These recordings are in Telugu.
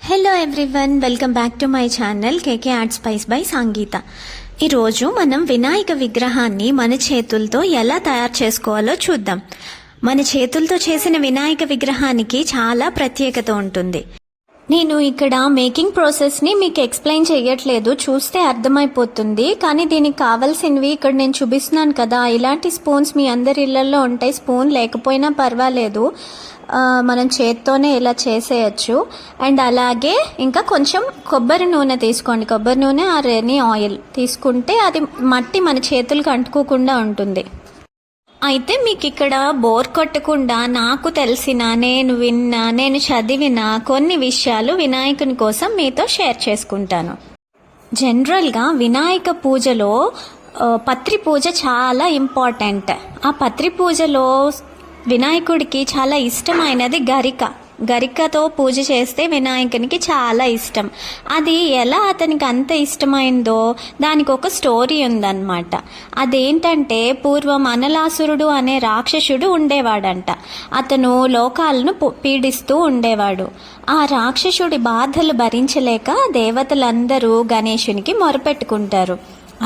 Hello everyone, welcome back to my channel KK art spice by Sangeetha. ఈరోజు మనం వినాయక విగ్రహాన్ని మన చేతులతో ఎలా తయారు చేసుకోవాలో చూద్దాం. మన చేతులతో చేసిన వినాయక విగ్రహానికి చాలా ప్రత్యేకత ఉంటుంది. నేను ఇక్కడ మేకింగ్ ప్రాసెస్ని మీకు ఎక్స్ప్లెయిన్ చేయట్లేదు, చూస్తే అర్థమైపోతుంది. కానీ దీనికి కావాల్సినవి ఇక్కడ నేను చూపిస్తున్నాను కదా, ఇలాంటి స్పూన్స్ మీ అందరి ఇళ్లలో ఉంటాయి. స్పూన్ లేకపోయినా పర్వాలేదు, మనం చేత్తోనే ఇలా చేసేయచ్చు. అండ్ అలాగే ఇంకా కొంచెం కొబ్బరి నూనె తీసుకోండి. కొబ్బరి నూనె ఆర్ ఎనీ ఆయిల్ తీసుకుంటే అది మట్టి మన చేతులకు అంటుకోకుండా ఉంటుంది. అయితే మీకు ఇక్కడ బోర్ కొట్టకుండా నాకు తెలిసిన, నేను విన్నా, నేను చదివిన కొన్ని విషయాలు వినాయకుని కోసం మీతో షేర్ చేసుకుంటాను. జనరల్గా వినాయక పూజలో పత్రి పూజ చాలా ఇంపార్టెంట్. ఆ పత్రి పూజలో వినాయకుడికి చాలా ఇష్టమైనది గరికతో పూజ చేస్తే వినాయకునికి చాలా ఇష్టం. అది ఎలా అతనికి అంత ఇష్టమైందో దానికి ఒక స్టోరీ ఉందన్నమాట. అదేంటంటే, పూర్వం అనలాసురుడు అనే రాక్షసుడు ఉండేవాడంట. అతను లోకాలను పీడిస్తూ ఉండేవాడు. ఆ రాక్షసుడి బాధలు భరించలేక దేవతలందరూ గణేశునికి మొరపెట్టుకుంటారు.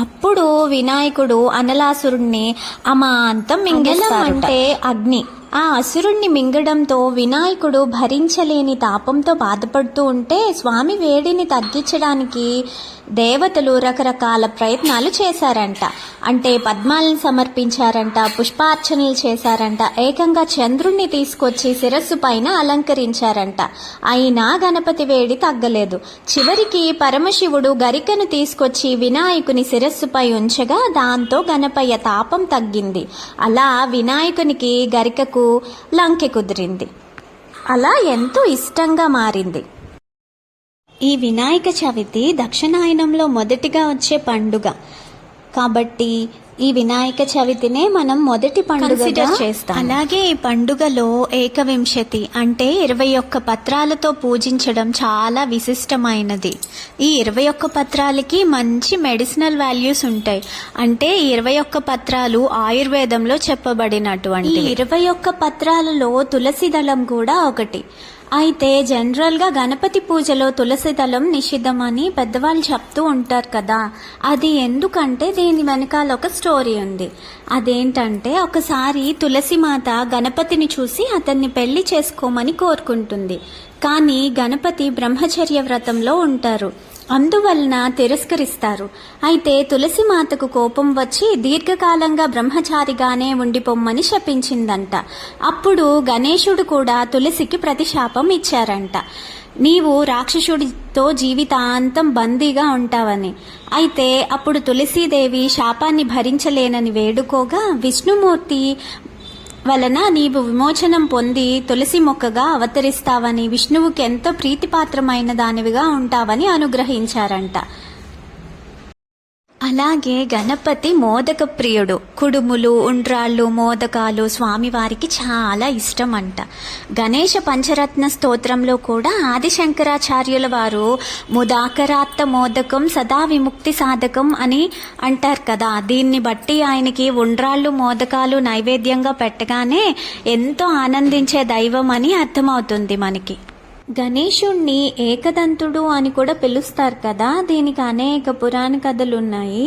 అప్పుడు వినాయకుడు అనలాసురుణ్ణి అమాంతం మింగేస్తాడు. అంటే అగ్ని. ఆ అసురుణ్ణి మింగడంతో వినాయకుడు భరించలేని తాపంతో బాధపడుతూ ఉంటే స్వామి వేడిని తగ్గించడానికి దేవతలు రకరకాల ప్రయత్నాలు చేశారంట. అంటే పద్మాలను సమర్పించారంట, పుష్పార్చనలు చేశారంట, ఏకంగా చంద్రుణ్ణి తీసుకొచ్చి శిరస్సు పైన అలంకరించారంట. అయినా గణపతి వేడి తగ్గలేదు. చివరికి పరమశివుడు గరికను తీసుకొచ్చి వినాయకుని శిరస్సుపై ఉంచగా దాంతో గణపయ్య తాపం తగ్గింది. అలా వినాయకునికి గరికకు లంకె కుదిరింది. అలా ఎంతో ఇష్టంగా మారింది. ఈ వినాయక చవితి దక్షిణాయనంలో మొదటిగా వచ్చే పండుగ కాబట్టి ఈ వినాయక చవితినే మనం మొదటి పండుగగా చేస్తాం. అలాగే ఈ పండుగలో ఏకవింశతి అంటే 21 పత్రాలతో పూజించడం చాలా విశిష్టమైనది. ఈ 21 పత్రాలకి మంచి మెడిసినల్ వాల్యూస్ ఉంటాయి. అంటే 21 పత్రాలు ఆయుర్వేదంలో చెప్పబడినటువంటి. ఈ 21 పత్రాలలో తులసి దళం కూడా ఒకటి. అయితే జనరల్గా గణపతి పూజలో తులసి దళం నిషిద్ధమని పెద్దవాళ్ళు చెప్తూ ఉంటారు కదా. అది ఎందుకంటే దీని వెనకాల ఒక స్టోరీ ఉంది. అదేంటంటే, ఒకసారి తులసి మాత గణపతిని చూసి అతన్ని పెళ్లి చేసుకోమని కోరుకుంటుంది. కానీ గణపతి బ్రహ్మచర్య వ్రతంలో ఉంటారు, అందువలన తిరస్కరిస్తారు. అయితే తులసి మాతకు కోపం వచ్చి దీర్ఘకాలంగా బ్రహ్మచారిగానే ఉండిపోమ్మని శపించిందంట. అప్పుడు గణేశుడు కూడా తులసికి ప్రతిశాపం ఇచ్చారంట, నీవు రాక్షసుడితో జీవితాంతం బందీగా ఉంటావని. అయితే అప్పుడు తులసీదేవి శాపాన్ని భరించలేనని వేడుకోగా విష్ణుమూర్తి వలన నీవు విమోచనం పొంది తులసి మొక్కగా అవతరిస్తావని, విష్ణువుకి ఎంతో ప్రీతిపాత్రమైన దానివిగా ఉంటావని అనుగ్రహించారంట. అలాగే గణపతి మోదక ప్రియుడు. కుడుములు, ఉండ్రాళ్ళు, మోదకాలు స్వామివారికి చాలా ఇష్టం అంట. గణేశ పంచరత్న స్తోత్రంలో కూడా ఆదిశంకరాచార్యుల వారు ముదాకరాత్త మోదకం సదా విముక్తి సాధకం అని అంటారు కదా. దీన్ని బట్టి ఆయనకి ఉండ్రాళ్ళు, మోదకాలు నైవేద్యంగా పెట్టగానే ఎంతో ఆనందించే దైవం అని అర్థమవుతుంది మనకి. గణేశుణ్ణి ఏకదంతుడు అని కూడా పిలుస్తారు కదా. దీనికి అనేక పురాణ కథలు ఉన్నాయి.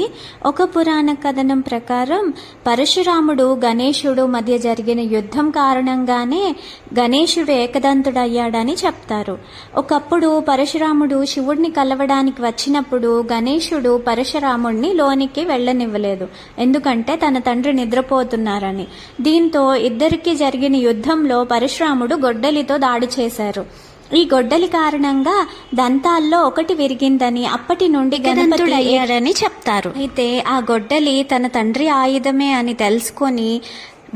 ఒక పురాణ కథనం ప్రకారం పరశురాముడు గణేశుడు మధ్య జరిగిన యుద్ధం కారణంగానే గణేశుడు ఏకదంతుడయ్యాడని చెప్తారు. ఒకప్పుడు పరశురాముడు శివుడిని కలవడానికి వచ్చినప్పుడు గణేశుడు పరశురాముడిని లోనికి వెళ్ళనివ్వలేదు, ఎందుకంటే తన తండ్రి నిద్రపోతున్నారని. దీంతో ఇద్దరికి జరిగిన యుద్ధంలో పరశురాముడు గొడ్డలితో దాడి చేశారు. ఈ గొడ్డలి కారణంగా దంతాల్లో ఒకటి విరిగిందని అప్పటి నుండి గణపతి అయ్యారని చెప్తారు. అయితే ఆ గొడ్డలి తన తండ్రి ఆయుధమే అని తెలుసుకొని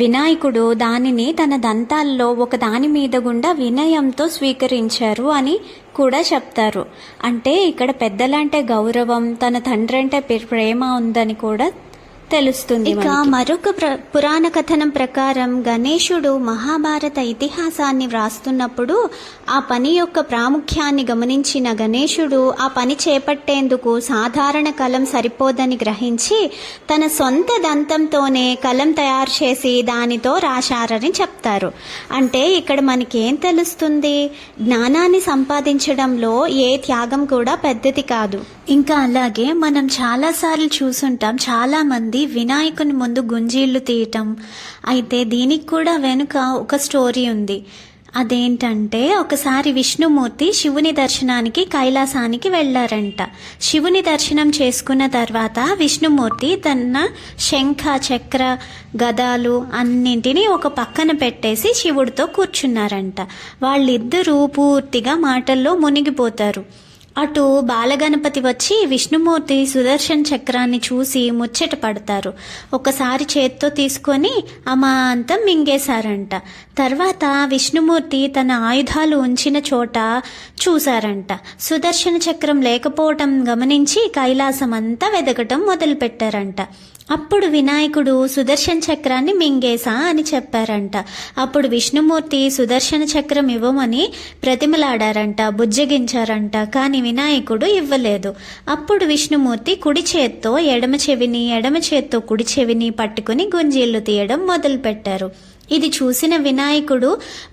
వినాయకుడు దానిని తన దంతాల్లో ఒక దాని మీద గుండా వినయంతో స్వీకరించారు అని కూడా చెప్తారు. అంటే ఇక్కడ పెద్దలంటే గౌరవం, తన తండ్రి అంటే ప్రేమ ఉందని కూడా తెలుస్తుంది. ఇక మరొక పురాణ కథనం ప్రకారం గణేశుడు మహాభారత ఇతిహాసాన్ని వ్రాస్తున్నప్పుడు ఆ పని యొక్క ప్రాముఖ్యాన్ని గమనించిన గణేశుడు ఆ పని చేపట్టేందుకు సాధారణ కలం సరిపోదని గ్రహించి తన సొంత దంతంతోనే కలం తయారు చేసి దానితో రాశారని చెప్తారు. అంటే ఇక్కడ మనకేం తెలుస్తుంది? జ్ఞానాన్ని సంపాదించడంలో ఏ త్యాగం కూడా పెద్దది కాదు. ఇంకా అలాగే మనం చాలాసార్లు చూసుంటాం, చాలామంది వినాయకుని ముందు గుంజీళ్లు తీయటం. అయితే దీనికి కూడా వెనుక ఒక స్టోరీ ఉంది. అదేంటంటే ఒకసారి విష్ణుమూర్తి శివుని దర్శనానికి కైలాసానికి వెళ్ళారంట. శివుని దర్శనం చేసుకున్న తర్వాత విష్ణుమూర్తి తన శంఖ చక్ర గదాలు అన్నింటినీ ఒక పక్కన పెట్టేసి శివుడితో కూర్చున్నారంట. వాళ్ళిద్దరూ పూర్తిగా మాటల్లో మునిగిపోతారు. అటు బాలగణపతి వచ్చి విష్ణుమూర్తి సుదర్శన్ చక్రాన్ని చూసి ముచ్చట పడతారు. ఒకసారి చేత్తో తీసుకొని అమాంతం మింగేశారంట. తర్వాత విష్ణుమూర్తి తన ఆయుధాలు ఉంచిన చోట చూశారంట. సుదర్శన చక్రం లేకపోవటం గమనించి కైలాసం అంతా వెదకటం మొదలుపెట్టారంట. అప్పుడు వినాయకుడు సుదర్శన చక్రాన్ని మింగేశా అని చెప్పారంట. అప్పుడు విష్ణుమూర్తి సుదర్శన చక్రం ఇవ్వమని ప్రతిమలాడారంట, బుజ్జగించారంట. కానీ వినాయకుడు ఇవ్వలేదు. అప్పుడు విష్ణుమూర్తి కుడి చేత్తో ఎడమ చెవిని, ఎడమ చేత్తో కుడి చెవిని పట్టుకుని గుంజీళ్లు తీయడం మొదలుపెట్టారు. ఇది చూసిన వినాయకుడు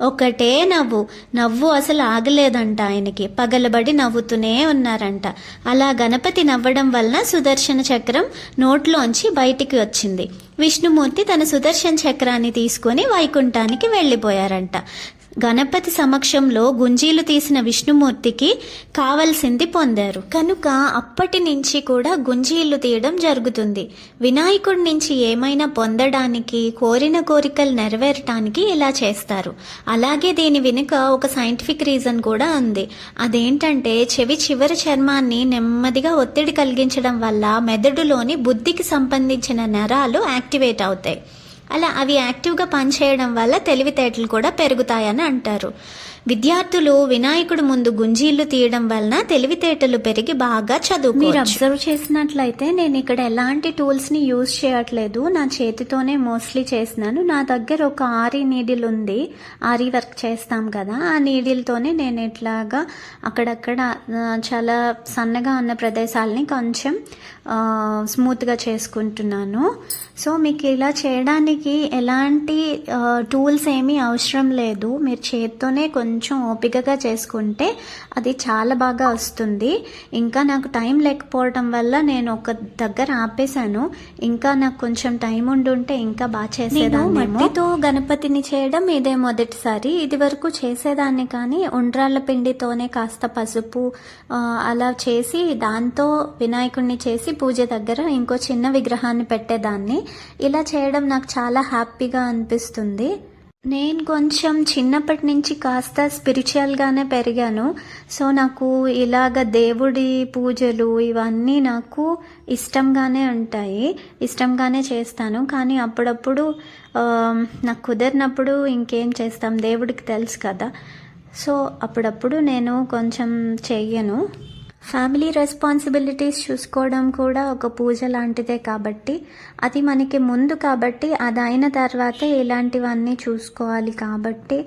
ఒకటే నవ్వు అసలు ఆగలేదంట. ఆయనకి పగలబడి నవ్వుతూనే ఉన్నారంట. అలా గణపతి నవ్వడం వలన సుదర్శన చక్రం నోట్లోంచి బయటికి వచ్చింది. విష్ణుమూర్తి తన సుదర్శన చక్రాన్ని తీసుకొని వైకుంఠానికి వెళ్ళిపోయారంట. గణపతి సమక్షంలో గుంజీలు తీసిన విష్ణుమూర్తికి కావలసింది పొందారు కనుక అప్పటి నుంచి కూడా గుంజీలు తీయడం జరుగుతుంది. వినాయకుడి నుంచి ఏమైనా పొందడానికి, కోరిన కోరికలు నెరవేరటానికి ఇలా చేస్తారు. అలాగే దీని వెనుక ఒక సైంటిఫిక్ రీజన్ కూడా ఉంది. అదేంటంటే చెవి చివరి చర్మాన్ని నెమ్మదిగా ఒత్తిడి కలిగించడం వల్ల మెదడులోని బుద్ధికి సంబంధించిన నరాలు యాక్టివేట్ అవుతాయి. అలా అవి యాక్టివ్గా పనిచేయడం వల్ల తెలివితేటలు కూడా పెరుగుతాయని అంటారు. విద్యార్థులు వినాయకుడు ముందు గుంజీళ్లు తీయడం వలన తెలివితేటలు పెరిగి బాగా చదువు. మీరు అబ్జర్వ్ చేసినట్లయితే నేను ఇక్కడ ఎలాంటి టూల్స్ని యూజ్ చేయట్లేదు, నా చేతితోనే మోస్ట్లీ చేసినాను. నా దగ్గర ఒక ఆరి నీడిల్ ఉంది, ఆరి వర్క్ చేస్తాం కదా, ఆ నీడిల్తోనే నేను ఇట్లాగా అక్కడక్కడ చాలా సన్నగా ఉన్న ప్రదేశాలని కొంచెం స్మూత్గా చేసుకుంటున్నాను. సో మీకు ఇలా చేయడానికి ఎలాంటి టూల్స్ ఏమీ అవసరం లేదు. మీరు చేత్తోనే కొంచెం ఓపికగా చేసుకుంటే అది చాలా బాగా వస్తుంది. ఇంకా నాకు టైం లేకపోవడం వల్ల నేను ఒక దగ్గర ఆపేశాను. ఇంకా నాకు కొంచెం టైం ఉండుంటే ఇంకా బాగా చేసేదాన్ని. మట్టితో గణపతిని చేయడం ఇదే మొదటిసారి. ఇది వరకు చేసేదాన్ని, కానీ ఉండ్రాళ్ళ పిండితోనే కాస్త పసుపు అలా చేసి దాంతో వినాయకుడిని చేసి పూజ దగ్గర ఇంకో చిన్న విగ్రహాన్ని పెట్టేదాన్ని. ఇలా చేయడం నాకు చాలా హ్యాపీగా అనిపిస్తుంది. నేను కొంచెం చిన్నప్పటి నుంచి కాస్త స్పిరిచువల్గానే పెరిగాను. సో నాకు ఇలాగ దేవుడి పూజలు ఇవన్నీ నాకు ఇష్టంగానే ఉంటాయి, ఇష్టంగానే చేస్తాను. కానీ అప్పుడప్పుడు నాకు కుదిరినప్పుడు ఇంకేం చేస్తాం, దేవుడికి తెలుసు కదా. సో అప్పుడప్పుడు నేను కొంచెం చెయ్యను. ఫ్యామిలీ రెస్పాన్సిబిలిటీస్ చూసుకోవడం కూడా ఒక పూజ లాంటిదే కాబట్టి అది మనకి ముందు, కాబట్టి అది అయిన తర్వాతే ఇలాంటివన్నీ చూసుకోవాలి. కాబట్టి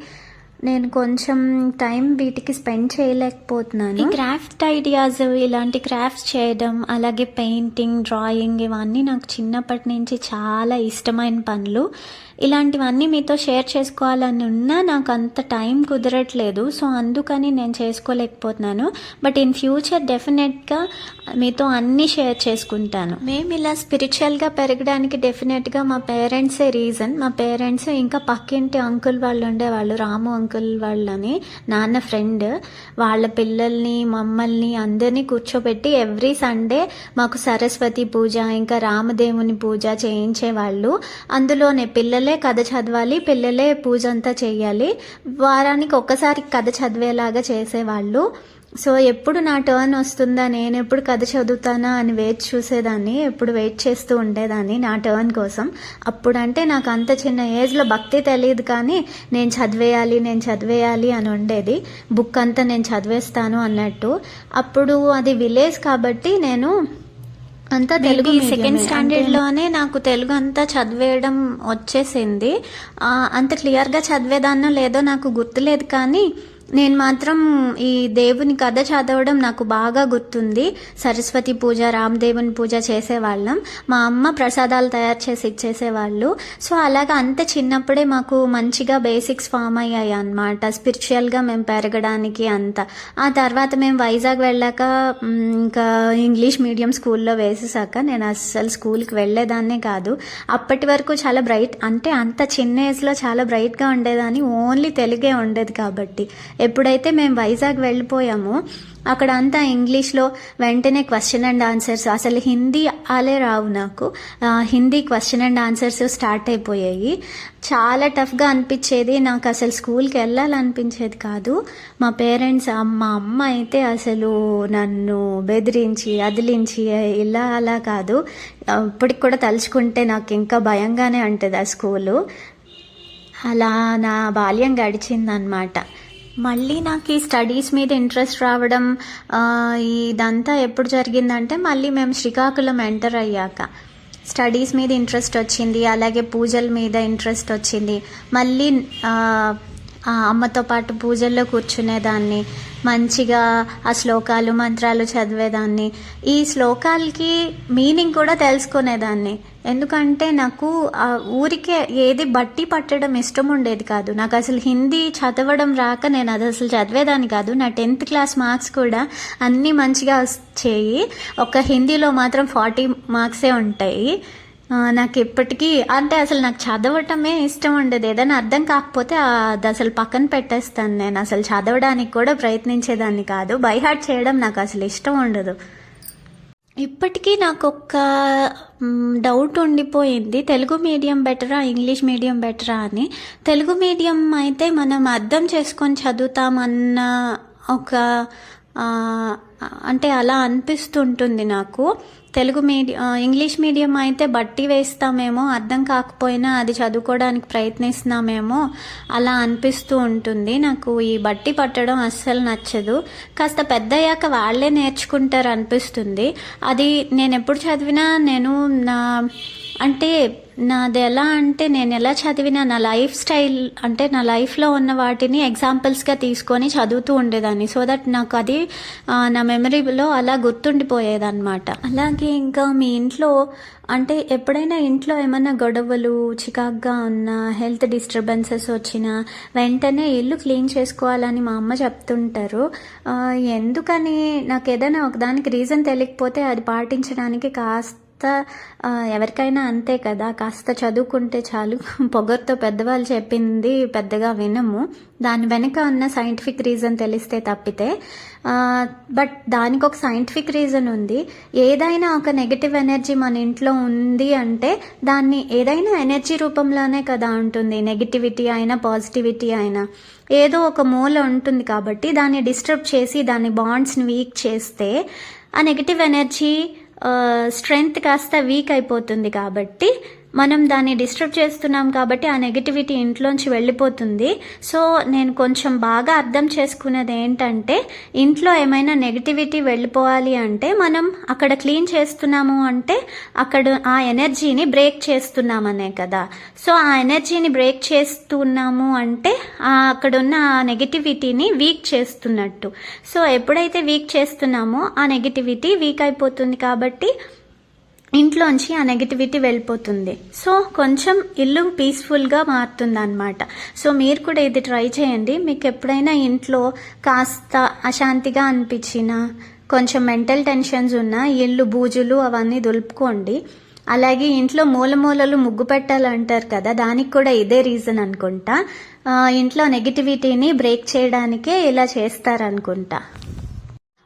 నేను కొంచెం టైం వీటికి స్పెండ్ చేయలేకపోతున్నాను. ఈ క్రాఫ్ట్ ఐడియాస్, ఇలాంటి క్రాఫ్ట్స్ చేయడం, అలాగే పెయింటింగ్, డ్రాయింగ్ ఇవన్నీ నాకు చిన్నప్పటి నుంచి చాలా ఇష్టమైన పనులు. ఇలాంటివన్నీ మీతో షేర్ చేసుకోవాలని ఉన్నా నాకు అంత టైం కుదరట్లేదు. సో అందుకని నేను చేసుకోలేకపోతున్నాను. బట్ ఇన్ ఫ్యూచర్ డెఫినెట్గా మీతో అన్నీ షేర్ చేసుకుంటాను. మేము ఇలా స్పిరిచువల్గా పెరగడానికి డెఫినెట్గా మా పేరెంట్సే రీజన్. మా పేరెంట్స్ ఇంకా పక్కింటి అంకుల్ వాళ్ళు ఉండేవాళ్ళు, రాము అంకుల్ వాళ్ళని, నాన్న ఫ్రెండ్. వాళ్ళ పిల్లల్ని, మమ్మల్ని అందరినీ కూర్చోబెట్టి ఎవ్రీ సండే మాకు సరస్వతి పూజ, ఇంకా రామదేవుని పూజ చేయించేవాళ్ళు. అందులోనే పిల్లలే కథ చదవాలి, పిల్లలే పూజ అంతా చేయాలి. వారానికి ఒక్కసారి కథ చదివేలాగా చేసేవాళ్ళు. సో ఎప్పుడు నా టర్న్ వస్తుందా, నేను ఎప్పుడు కథ చదువుతానా అని చూసేదాన్ని, ఎప్పుడు వెయిట్ చేస్తూ ఉండేదాన్ని నా టర్న్ కోసం. అప్పుడంటే నాకు అంత చిన్న ఏజ్లో భక్తి తెలియదు, కానీ నేను చదివేయాలి అని ఉండేది. బుక్ అంతా నేను చదివేస్తాను అన్నట్టు. అప్పుడు అది విలేజ్ కాబట్టి నేను అంతా తెలుగు సెకండ్ స్టాండర్డ్లోనే నాకు తెలుగు అంతా చదివేయడం వచ్చేసింది. అంత క్లియర్గా చదివేదాన్నో లేదో నాకు గుర్తులేదు, కానీ నేను మాత్రం ఈ దేవుని కథ చదవడం నాకు బాగా గుర్తుంది. సరస్వతి పూజ, రామదేవుని పూజ చేసేవాళ్ళం. మా అమ్మ ప్రసాదాలు తయారు చేసి ఇచ్చేసేవాళ్ళు. సో అలాగా అంత చిన్నప్పుడే మాకు మంచిగా బేసిక్స్ ఫామ్ అయ్యాయి అన్నమాట, స్పిరిచువల్గా మేము పెరగడానికి అంతా. ఆ తర్వాత మేము వైజాగ్ వెళ్ళాక ఇంకా ఇంగ్లీష్ మీడియం స్కూల్లో వేసేసాక నేను అస్సలు స్కూల్కి వెళ్ళేదాన్నే కాదు. అప్పటి వరకు చాలా బ్రైట్, అంటే అంత చిన్న ఏజ్లో చాలా బ్రైట్గా ఉండేదాన్ని. ఓన్లీ తెలుగే ఉండేది కాబట్టి ఎప్పుడైతే మేము వైజాగ్ వెళ్ళిపోయామో అక్కడ అంతా ఇంగ్లీష్లో వెంటనే క్వశ్చన్ అండ్ ఆన్సర్స్, అసలు హిందీ ఆలే రావు నాకు. Hindi question and answers start అయిపోయాయి. చాలా టఫ్గా అనిపించేది నాకు, అసలు స్కూల్కి వెళ్ళాలనిపించేది కాదు. మా పేరెంట్స్, మా అమ్మ అయితే అసలు నన్ను బెదిరించి అదిలించి ఇలా అలా కాదు. ఇప్పటికి కూడా తలుచుకుంటే నాకు ఇంకా భయంగానే ఉంటుంది ఆ స్కూలు. అలా నా బాల్యం గడిచిందనమాట. మళ్ళీ నాకు ఈ స్టడీస్ మీద ఇంట్రెస్ట్ రావడం ఇదంతా ఎప్పుడు జరిగిందంటే మళ్ళీ మేము శ్రీకాకుళం ఎంటర్ అయ్యాక స్టడీస్ మీద ఇంట్రెస్ట్ వచ్చింది. అలాగే పూజల మీద ఇంట్రెస్ట్ వచ్చింది. మళ్ళీ అమ్మతో పాటు పూజల్లో కూర్చునేదాన్ని, మంచిగా ఆ శ్లోకాలు మంత్రాలు చదివేదాన్ని. ఈ శ్లోకాలకి మీనింగ్ కూడా తెలుసుకునేదాన్ని. ఎందుకంటే నాకు ఊరికే ఏది బట్టి పట్టడం ఇష్టం ఉండేది కాదు. నాకు అసలు హిందీ చదవడం రాక నేను అది అసలు చదివేదాన్ని కాదు. నా 10th క్లాస్ మార్క్స్ కూడా అన్నీ మంచిగా వచ్చేయి. ఒక హిందీలో మాత్రం 40 మార్క్సే ఉంటాయి. నాకు ఇప్పటికీ అంటే అసలు నాకు చదవటమే ఇష్టం ఉండేది. ఏదైనా అర్థం కాకపోతే అది అసలు పక్కన పెట్టేస్తాను. నేను అసలు చదవడానికి కూడా ప్రయత్నించేదాన్ని కాదు. బై హార్ట్ చేయడం నాకు అసలు ఇష్టం ఉండదు. ఇప్పటికీ నాకు ఒక డౌట్ ఉండిపోయింది, తెలుగు మీడియం బెటరా ఇంగ్లీష్ మీడియం బెటరా అని. తెలుగు మీడియం అయితే మనం అర్థం చేసుకొని చదువుతామన్న ఒక అంటే అలా అనిపిస్తుంటుంది నాకు. ఇంగ్లీష్ మీడియం అయితే బట్టి వేస్తామేమో, అర్థం కాకపోయినా అది చదువుకోవడానికి ప్రయత్నిస్తున్నామేమో అలా అనిపిస్తూ ఉంటుంది. నాకు ఈ బట్టి పట్టడం అస్సలు నచ్చదు. కాస్త పెద్దయ్యాక వాళ్ళే నేర్చుకుంటారు అనిపిస్తుంది. అది నేను ఎప్పుడు చదివినా నాది ఎలా అంటే నేను ఎలా చదివినా నా లైఫ్ స్టైల్, అంటే నా లైఫ్లో ఉన్న వాటిని ఎగ్జాంపుల్స్గా తీసుకొని చదువుతూ ఉండేదాన్ని. సో దట్ నాకు అది నా మెమరీలో అలా గుర్తుండిపోయేదన్నమాట. అలాగే ఇంకా మీ ఇంట్లో అంటే ఎప్పుడైనా ఇంట్లో ఏమైనా గొడవలు, చికాగ్గా ఉన్న, హెల్త్ డిస్టర్బెన్సెస్ వచ్చినా వెంటనే ఇల్లు క్లీన్ చేసుకోవాలని మా అమ్మ చెప్తుంటారు. ఎందుకని నాకు ఏదైనా ఒకదానికి రీజన్ తెలియకపోతే అది పాటించడానికి ఎవరికైనా అంతే కదా, కాస్త చదువుకుంటే చాలు. పొగర్తో పెద్దవాళ్ళు చెప్పింది పెద్దగా వినము. దాని వెనక ఉన్న సైంటిఫిక్ రీజన్ తెలిస్తే తప్పితే. బట్ దానికి ఒక సైంటిఫిక్ రీజన్ ఉంది. ఏదైనా ఒక నెగటివ్ ఎనర్జీ మన ఇంట్లో ఉంది అంటే దాన్ని ఏదైనా ఎనర్జీ రూపంలోనే కదా ఉంటుంది. నెగిటివిటీ అయినా పాజిటివిటీ అయినా ఏదో ఒక మూల ఉంటుంది. కాబట్టి దాన్ని డిస్టర్బ్ చేసి దాని బాండ్స్ని వీక్ చేస్తే ఆ నెగటివ్ ఎనర్జీ స్ట్రెంగ్త్ కాస్త వీక్ అయిపోతుంది. కాబట్టి మనం దాన్ని డిస్టర్బ్ చేస్తున్నాం కాబట్టి ఆ నెగటివిటీ ఇంట్లోంచి వెళ్ళిపోతుంది. సో నేను కొంచెం బాగా అర్థం చేసుకునేది ఏంటంటే, ఇంట్లో ఏమైనా నెగటివిటీ వెళ్ళిపోవాలి అంటే మనం అక్కడ క్లీన్ చేస్తున్నాము అంటే అక్కడ ఆ ఎనర్జీని బ్రేక్ చేస్తున్నామనే కదా. సో ఆ ఎనర్జీని బ్రేక్ చేస్తున్నాము అంటే అక్కడున్న ఆ నెగటివిటీని వీక్ చేస్తున్నట్టు. సో ఎప్పుడైతే వీక్ చేస్తున్నామో ఆ నెగటివిటీ వీక్ అయిపోతుంది. కాబట్టి ఇంట్లోంచి ఆ నెగటివిటీ వెళ్ళిపోతుంది. సో కొంచెం ఇల్లు పీస్ఫుల్గా మారుతుంది అన్నమాట. సో మీరు కూడా ఇది ట్రై చేయండి. మీకు ఎప్పుడైనా ఇంట్లో కాస్త అశాంతిగా అనిపించినా, కొంచెం మెంటల్ టెన్షన్స్ ఉన్నా ఇల్లు బూజులు అవన్నీ దులుపుకోండి. అలాగే ఇంట్లో మూలమూలలు ముగ్గు పెట్టాలంటారు కదా, దానికి కూడా ఇదే రీజన్ అనుకుంటా. ఇంట్లో నెగటివిటీని బ్రేక్ చేయడానికే ఇలా చేస్తారనుకుంటా.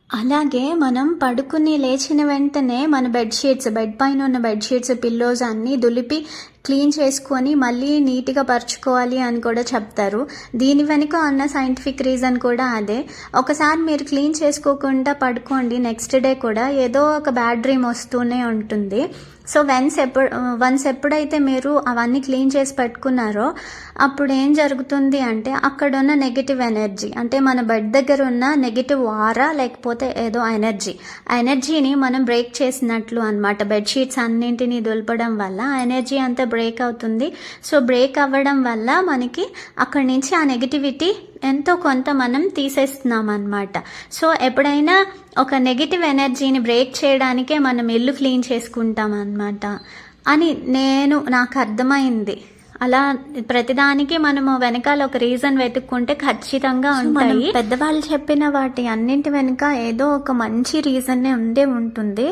అలాగే మనం పడుకుని లేచిన వెంటనే మన బెడ్ పైన ఉన్న బెడ్షీట్స్, పిల్లోస్ అన్నీ దులిపి క్లీన్ చేసుకొని మళ్ళీ నీట్గా పరుచుకోవాలి అని కూడా చెప్తారు. దీని వెనుక ఉన్న సైంటిఫిక్ రీజన్ కూడా అదే. ఒకసారి మీరు క్లీన్ చేసుకోకుండా పడుకోండి, నెక్స్ట్ డే కూడా ఏదో ఒక బ్యాడ్ డ్రీమ్ వస్తూనే ఉంటుంది. సో వన్స్ ఎప్పుడైతే మీరు అవన్నీ క్లీన్ చేసి పెట్టుకున్నారో అప్పుడు ఏం జరుగుతుంది అంటే అక్కడ ఉన్న నెగిటివ్ ఎనర్జీ, అంటే మన బెడ్ దగ్గర ఉన్న నెగిటివ్ ఆరా లేకపోతే ఏదో ఆ ఎనర్జీని మనం బ్రేక్ చేసినట్లు అనమాట. బెడ్షీట్స్ అన్నింటినీ దులపడం వల్ల ఆ ఎనర్జీ అంతా బ్రేక్ అవుతుంది. సో బ్రేక్ అవ్వడం వల్ల మనకి అక్కడి నుంచి ఆ నెగిటివిటీ ఎంతో కొంత మనం తీసేస్తున్నాం అన్నమాట. సో ఎప్పుడైనా ఒక నెగిటివ్ ఎనర్జీని బ్రేక్ చేయడానికే మనం ఇల్లు క్లీన్ చేసుకుంటాం అన్నమాట అని నాకు అర్థమైంది. అలా ప్రతిదానికి మనము వెనకాల ఒక రీజన్ వెతుక్కుంటే ఖచ్చితంగా ఉంటాయి. పెద్దవాళ్ళు చెప్పిన వాటి అన్నింటి వెనుక ఏదో ఒక మంచి రీజన్నే ఉంటుంది.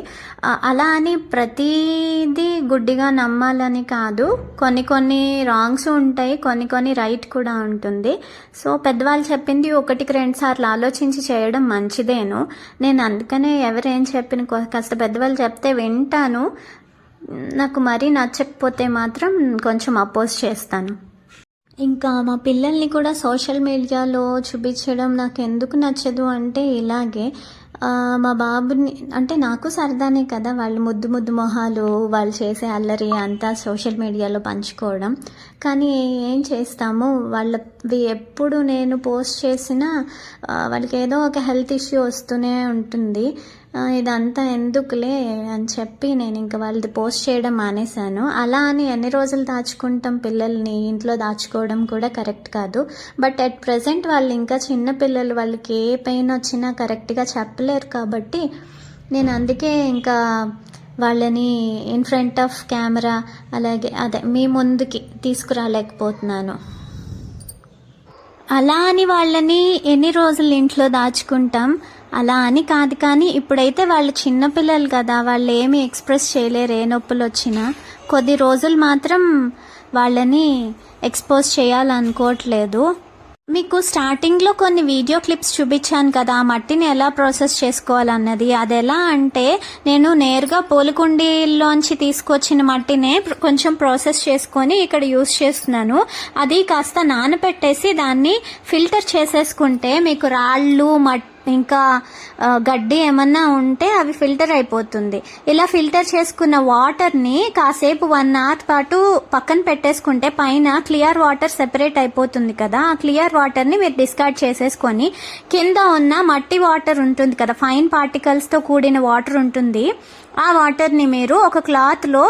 అలా అని ప్రతిదీ గుడ్డిగా నమ్మాలని కాదు, కొన్ని రాంగ్స్ ఉంటాయి, కొన్ని రైట్ కూడా ఉంటుంది. సో పెద్దవాళ్ళు చెప్పింది 1-2 సార్లు ఆలోచించి చేయడం మంచిదేను. నేను అందుకనే ఎవరేం చెప్పిన కాస్త పెద్దవాళ్ళు చెప్తే వింటాను. నాకు మరీ నచ్చకపోతే మాత్రం కొంచెం అపోజ్ చేస్తాను. ఇంకా మా పిల్లల్ని కూడా సోషల్ మీడియాలో చూపించడం నాకు ఎందుకు నచ్చదు అంటే ఇలాగే మా బాబుని, అంటే నాకు సరదానే కదా వాళ్ళు ముద్దు మొహాలు, వాళ్ళు చేసే అల్లరి అంతా సోషల్ మీడియాలో పంచుకోవడం. కానీ ఏం చేస్తాము, వాళ్ళవి ఎప్పుడు నేను పోస్ట్ చేసినా వాళ్ళకి ఏదో ఒక హెల్త్ ఇష్యూ వస్తూనే ఉంటుంది. ఇదంతా ఎందుకులే అని చెప్పి నేను ఇంకా వాళ్ళది పోస్ట్ చేయడం మానేశాను. అలా అని ఎన్ని రోజులు దాచుకుంటాం, పిల్లల్ని ఇంట్లో దాచుకోవడం కూడా కరెక్ట్ కాదు. బట్ అట్ ప్రెజెంట్ వాళ్ళు ఇంకా చిన్న పిల్లలు, వాళ్ళకి ఏ పెయిన్ వచ్చినా కరెక్ట్గా చెప్పలేరు కాబట్టి నేను అందుకే ఇంకా వాళ్ళని ఇన్ ఫ్రంట్ ఆఫ్ కెమెరా అలాగే మీ ముందుకి తీసుకురాలేకపోతున్నాను. అలా అని వాళ్ళని ఎన్ని రోజులు ఇంట్లో దాచుకుంటాం, అలా అని కాదు. కానీ ఇప్పుడైతే వాళ్ళు చిన్నపిల్లలు కదా, వాళ్ళు ఏమీ ఎక్స్ప్రెస్ చేయలేరు. ఏ నొప్పులు వచ్చినా కొద్ది రోజులు మాత్రం వాళ్ళని ఎక్స్పోజ్ చేయాలనుకోవట్లేదు. మీకు స్టార్టింగ్లో కొన్ని వీడియో క్లిప్స్ చూపించాను కదా, మట్టిని ఎలా ప్రాసెస్ చేసుకోవాలన్నది. అది ఎలా అంటే నేను నేరుగా పూలకుండీల్లోంచి తీసుకొచ్చిన మట్టినే కొంచెం ప్రాసెస్ చేసుకొని ఇక్కడ యూస్ చేస్తున్నాను. అది కాస్త నానబెట్టేసి దాన్ని ఫిల్టర్ చేసేసుకుంటే మీకు రాళ్ళు ఇంకా గడ్డి ఏమన్నా ఉంటే అవి ఫిల్టర్ అయిపోతుంది. ఇలా ఫిల్టర్ చేసుకున్న వాటర్ని కాసేపు 1 hour పాటు పక్కన పెట్టేసుకుంటే పైన క్లియర్ వాటర్ సెపరేట్ అయిపోతుంది కదా. ఆ క్లియర్ వాటర్ని మీరు డిస్కార్డ్ చేసేసుకొని కింద ఉన్న మట్టి వాటర్ ఉంటుంది కదా, ఫైన్ పార్టికల్స్తో కూడిన వాటర్ ఉంటుంది. ఆ వాటర్ని మీరు ఒక క్లాత్లో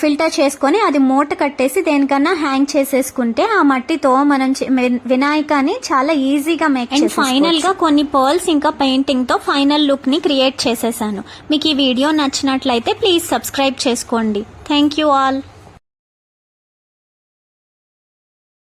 ఫిల్టర్ చేసుకొని అది మూట కట్టేసి దేనికన్నా హ్యాంగ్ చేసేసుకుంటే ఆ మట్టితో మనం వినాయకాన్ని చాలా ఈజీగా మేక్ చేస్తాం. ఫైనల్ గా కొన్ని పర్ల్స్ ఇంకా పెయింటింగ్ తో ఫైనల్ లుక్ ని క్రియేట్ చేసేసాను. మీకు ఈ వీడియో నచ్చినట్లయితే ప్లీజ్ సబ్స్క్రైబ్ చేసుకోండి. Thank you all.